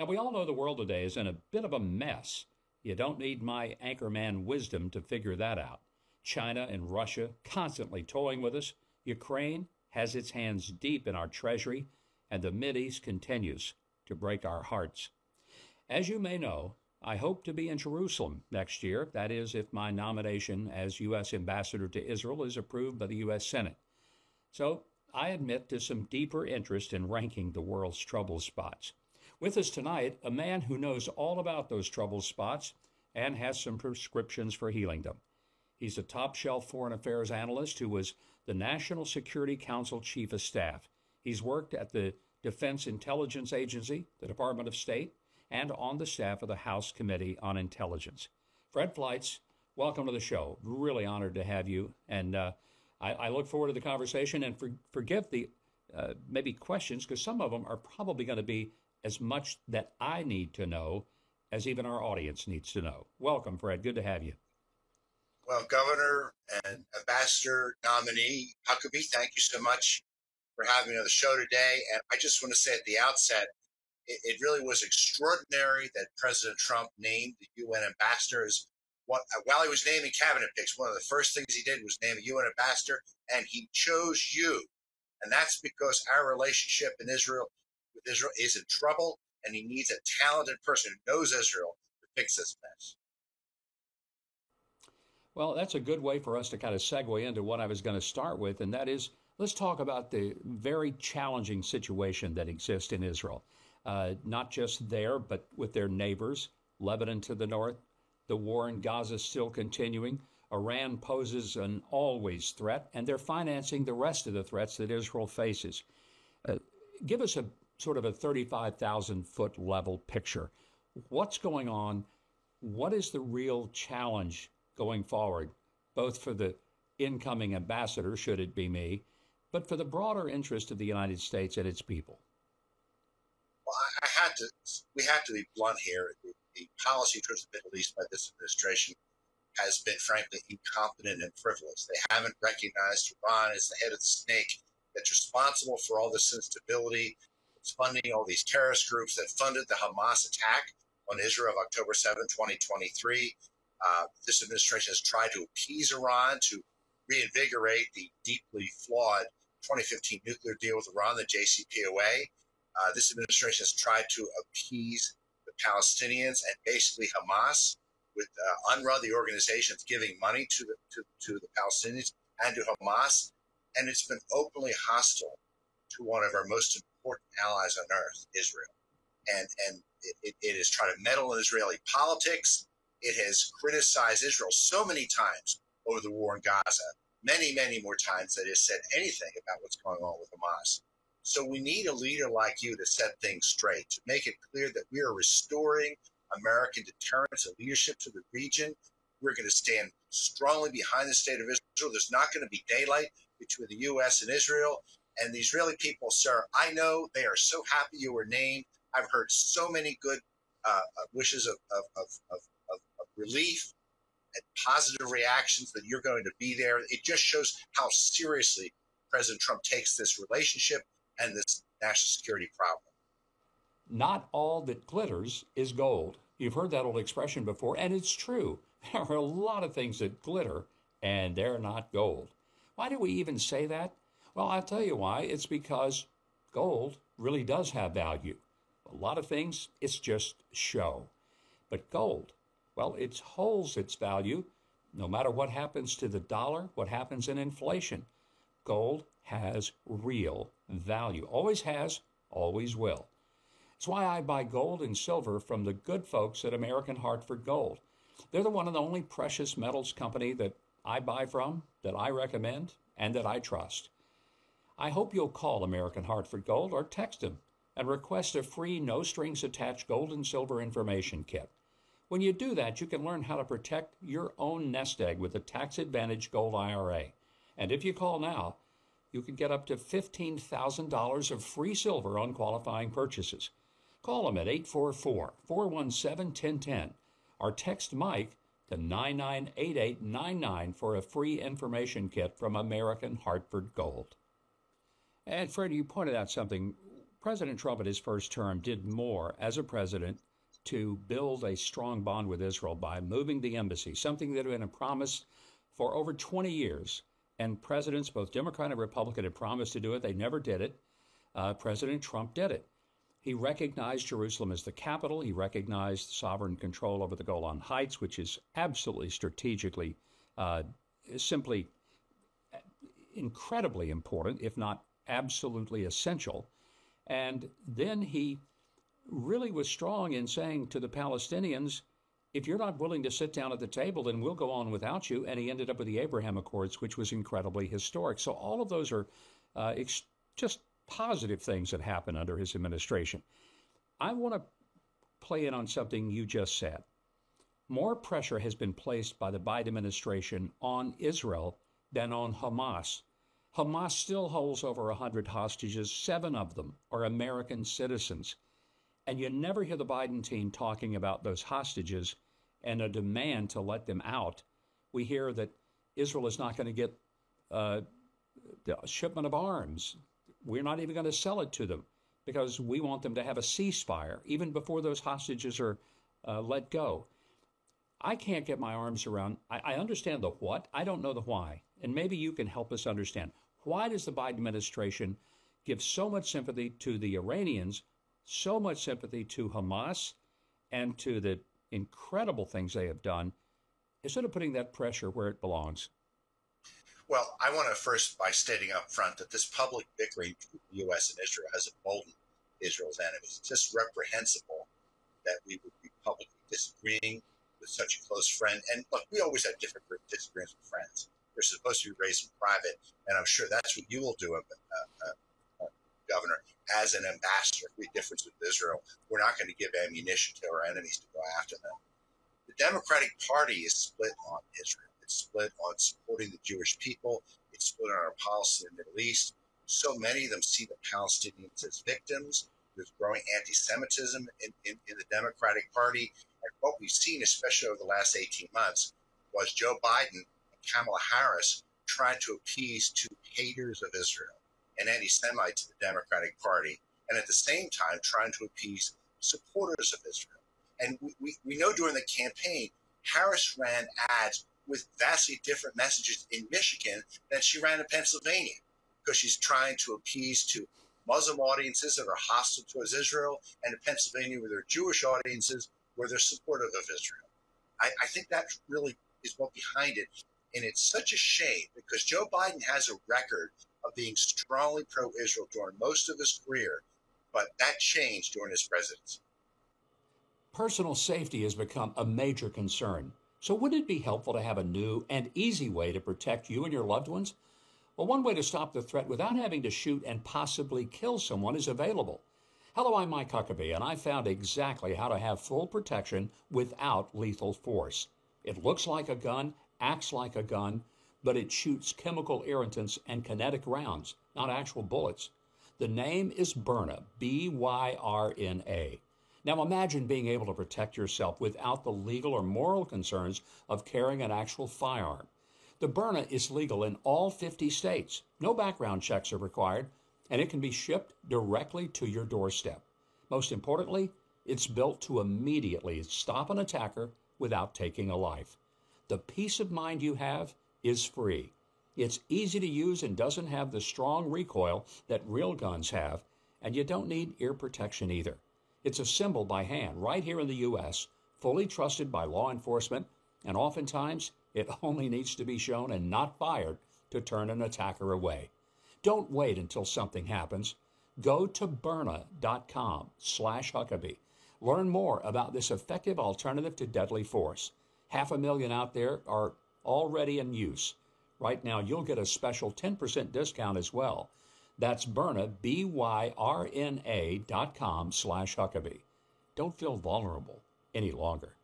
Now, we all know the world today is in a bit of a mess. You don't need my anchorman wisdom to figure that out. China and Russia constantly toying with us. Ukraine has its hands deep in our treasury, and the Mideast continues to break our hearts. As you may know, I hope to be in Jerusalem next year. That is, if my nomination as U.S. ambassador to Israel is approved by the U.S. Senate. So I admit to some deeper interest in ranking the world's trouble spots. With us tonight, a man who knows all about those trouble spots and has some prescriptions for healing them. He's a top-shelf foreign affairs analyst who was the National Security Council Chief of Staff. He's worked at the Defense Intelligence Agency, the Department of State, and on the staff of the House Committee on Intelligence. Fred Fleitz, welcome to the show. Really honored to have you. And I look forward to the conversation, and forgive the maybe questions, because some of them are probably going to be as much that I need to know as even our audience needs to know. Welcome, Fred. Good to have you. Well, Governor and Ambassador nominee Huckabee, thank you so much for having me on the show today. And I just want to say at the outset, it really was extraordinary that President Trump named the UN ambassador as while he was naming cabinet picks. One of the first things he did was name a UN ambassador, and he chose you. And that's because our relationship with Israel is in trouble, and he needs a talented person who knows Israel to fix this mess. Well, that's a good way for us to kind of segue into what I was going to start with, and that is, let's talk about the very challenging situation that exists in Israel. Not just there, but with their neighbors, Lebanon to the north. The war in Gaza is still continuing. Iran poses an always threat, and they're financing the rest of the threats that Israel faces. Give us a sort of a 35,000-foot level picture. What's going on? What is the real challenge going forward, both for the incoming ambassador, should it be me, but for the broader interest of the United States and its people? Well, we have to be blunt here. The policy towards the Middle East by this administration has been, frankly, incompetent and frivolous. They haven't recognized Iran as the head of the snake that's responsible for all this instability. It's funding all these terrorist groups that funded the Hamas attack on Israel of October 7, 2023. This administration has tried to appease Iran to reinvigorate the deeply flawed 2015 nuclear deal with Iran, the JCPOA. This administration has tried to appease the Palestinians and basically Hamas with UNRWA, the organization that's giving money to the Palestinians and to Hamas. And it's been openly hostile to one of our most important allies on earth, Israel. And it has tried to meddle in Israeli politics. It has criticized Israel so many times over the war in Gaza, many, many more times than it has said anything about what's going on with Hamas. So we need a leader like you to set things straight, to make it clear that we are restoring American deterrence and leadership to the region. We're going to stand strongly behind the state of Israel. There's not going to be daylight between the U.S. and Israel. And the Israeli people, sir, I know they are so happy you were named. I've heard so many good wishes of relief and positive reactions that you're going to be there. It just shows how seriously President Trump takes this relationship and this national security problem. Not all that glitters is gold. You've heard that old expression before, and it's true. There are a lot of things that glitter, and they're not gold. Why do we even say that? Well, I'll tell you why. It's because gold really does have value. A lot of things, it's just show. But gold, well, it holds its value no matter what happens to the dollar, what happens in inflation. Gold has real value. Always has, always will. It's why I buy gold and silver from the good folks at American Hartford Gold. They're the one and only precious metals company that I buy from, that I recommend, and that I trust. I hope you'll call American Hartford Gold or text them and request a free no-strings-attached gold and silver information kit. When you do that, you can learn how to protect your own nest egg with a tax-advantaged gold IRA. And if you call now, you can get up to $15,000 of free silver on qualifying purchases. Call them at 844-417-1010 or text Mike to 998899 for a free information kit from American Hartford Gold. And Fred, you pointed out something President Trump in his first term did more as a president to build a strong bond with Israel by moving the embassy, something that had been a promise for over 20 years. And presidents, both Democrat and Republican, had promised to do it. They never did it. President Trump did it. He recognized Jerusalem as the capital. He recognized sovereign control over the Golan Heights, which is absolutely strategically, simply incredibly important, if not absolutely essential. And then he really was strong in saying to the Palestinians, if you're not willing to sit down at the table, then we'll go on without you. And he ended up with the Abraham Accords, which was incredibly historic. So all of those are just positive things that happened under his administration. I want to play in on something you just said. More pressure has been placed by the Biden administration on Israel than on Hamas. Hamas still holds over 100 hostages. 7 of them are American citizens. And you never hear the Biden team talking about those hostages and a demand to let them out. We hear that Israel is not going to get the shipment of arms. We're not even going to sell it to them because we want them to have a ceasefire even before those hostages are let go. I can't get my arms around. I understand the what. I don't know the why. And maybe you can help us understand. Why does the Biden administration give so much sympathy to the Iranians, so much sympathy to Hamas, and to the incredible things they have done, instead of putting that pressure where it belongs? Well, I want to first by stating up front that this public bickering between the U.S. and Israel has emboldened Israel's enemies. It's just reprehensible that we would be publicly disagreeing with such a close friend. And look, we always have different disagreements with friends. They're supposed to be raised in private, and I'm sure that's what you will do, Governor, as an ambassador. If we have difference with Israel, we're not going to give ammunition to our enemies to go after them. The Democratic Party is split on Israel. It's split on supporting the Jewish people. It's split on our policy in the Middle East. So many of them see the Palestinians as victims. There's growing anti-Semitism in the Democratic Party. And what we've seen, especially over the last 18 months, was Joe Biden and Kamala Harris trying to appease to haters of Israel and anti-Semites in the Democratic Party, and at the same time trying to appease supporters of Israel. And we know during the campaign, Harris ran ads with vastly different messages in Michigan than she ran in Pennsylvania, because she's trying to appease to Muslim audiences that are hostile towards Israel, and in Pennsylvania where there are Jewish audiences where they're supportive of Israel. I think that really is what behind it. And it's such a shame because Joe Biden has a record of being strongly pro-Israel during most of his career, but that changed during his presidency. Personal safety has become a major concern. So wouldn't it be helpful to have a new and easy way to protect you and your loved ones? Well, one way to stop the threat without having to shoot and possibly kill someone is available. Hello, I'm Mike Huckabee, and I found exactly how to have full protection without lethal force. It looks like a gun, acts like a gun, but it shoots chemical irritants and kinetic rounds, not actual bullets. The name is Byrna, B-Y-R-N-A. Now imagine being able to protect yourself without the legal or moral concerns of carrying an actual firearm. The Byrna is legal in all 50 states. No background checks are required, and it can be shipped directly to your doorstep. Most importantly, it's built to immediately stop an attacker without taking a life. The peace of mind you have is free. It's easy to use and doesn't have the strong recoil that real guns have, and you don't need ear protection either. It's assembled by hand right here in the U.S., fully trusted by law enforcement, and oftentimes it only needs to be shown and not fired to turn an attacker away. Don't wait until something happens. Go to Byrna.com/Huckabee. Learn more about this effective alternative to deadly force. 500,000 out there are already in use. Right now, you'll get a special 10% discount as well. That's Byrna, Byrna.com/Huckabee. Don't feel vulnerable any longer.